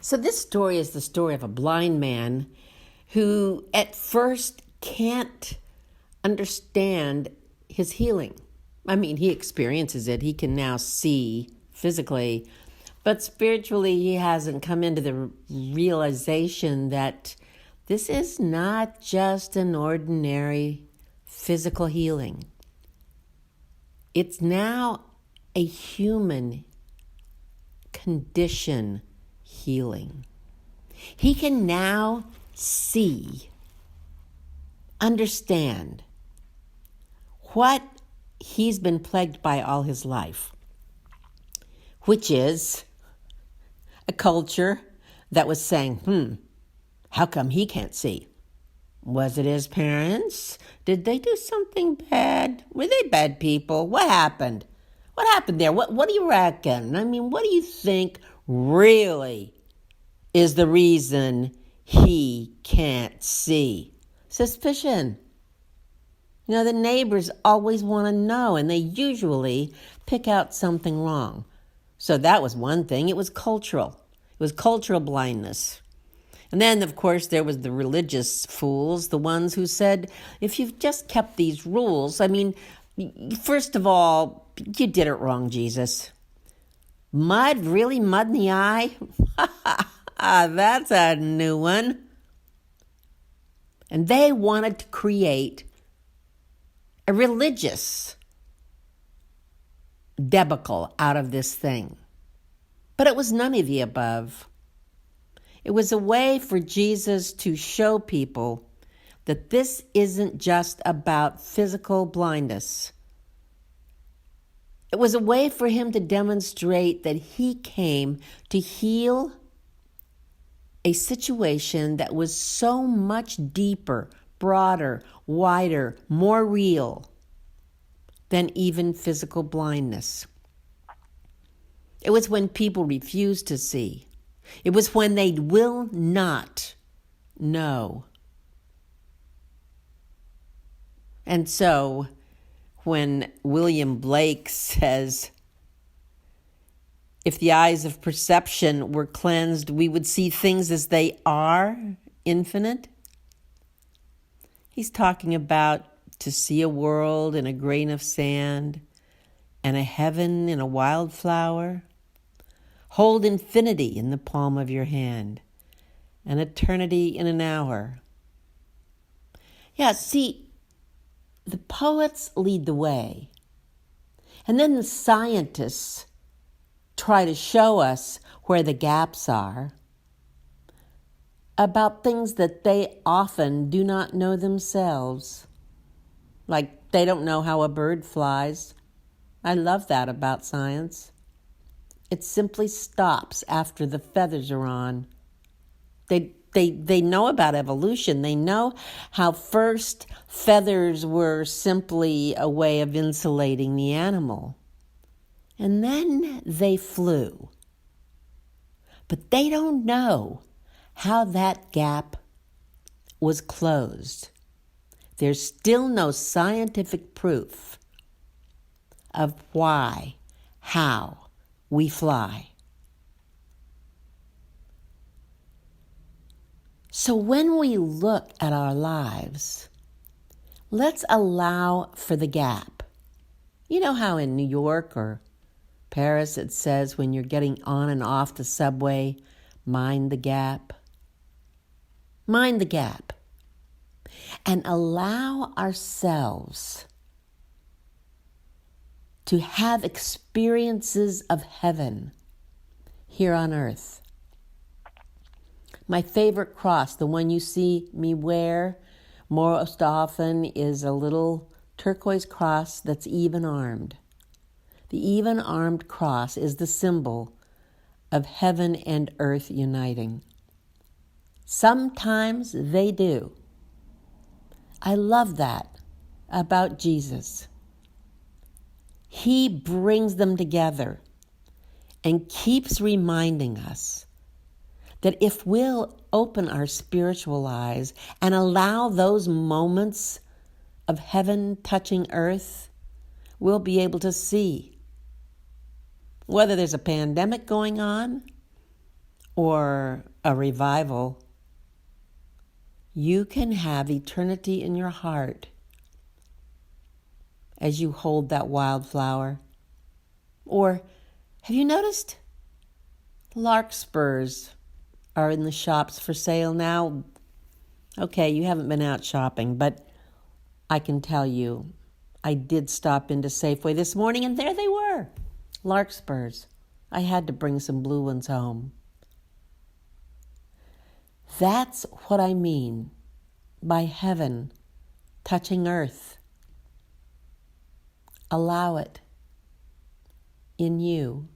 So this story is the story of a blind man who at first can't understand his healing. I mean, he experiences it. He can now see physically, but spiritually he hasn't come into the realization that this is not just an ordinary physical healing. It's now a human condition healing. He can now see, understand what he's been plagued by all his life, which is a culture that was saying, how come he can't see? Was it his parents? Did they do something bad? Were they bad people? What happened? What happened there? What do you reckon? I mean, what do you think really is the reason he can't see? Suspicion. You know, the neighbors always want to know, and they usually pick out something wrong. So that was one thing. It was cultural. It was cultural blindness. And then, of course, there was the religious fools, the ones who said, if you've just kept these rules, I mean, first of all, you did it wrong, Jesus. Mud? Really? Mud in the eye? That's a new one. And they wanted to create a religious debacle out of this thing. But it was none of the above. It was a way for Jesus to show people that this isn't just about physical blindness. It was a way for him to demonstrate that he came to heal a situation that was so much deeper, broader, wider, more real than even physical blindness. It was when people refuse to see. It was when they will not know. And so, when William Blake says, if the eyes of perception were cleansed, we would see things as they are, infinite. He's talking about to see a world in a grain of sand and a heaven in a wildflower. Hold infinity in the palm of your hand and eternity in an hour. Yeah, see, the poets lead the way. And then the scientists try to show us where the gaps are about things that they often do not know themselves. Like they don't know how a bird flies. I love that about science. It simply stops after the feathers are on. They know about evolution. They know how first feathers were simply a way of insulating the animal. And then they flew. But they don't know how that gap was closed. There's still no scientific proof of why, how we fly. So when we look at our lives, let's allow for the gap. You know how in New York or Paris it says when you're getting on and off the subway, mind the gap? Mind the gap. And allow ourselves to have experiences of heaven here on earth. My favorite cross, the one you see me wear most often, is a little turquoise cross that's even-armed. The even-armed cross is the symbol of heaven and earth uniting. Sometimes they do. I love that about Jesus. He brings them together and keeps reminding us that if we'll open our spiritual eyes and allow those moments of heaven touching earth, we'll be able to see whether there's a pandemic going on or a revival, you can have eternity in your heart as you hold that wildflower. Or have you noticed larkspurs are in the shops for sale now? Okay, you haven't been out shopping, but I can tell you, I did stop into Safeway this morning, and there they were, larkspurs. I had to bring some blue ones home. That's what I mean by heaven touching earth. Allow it in you.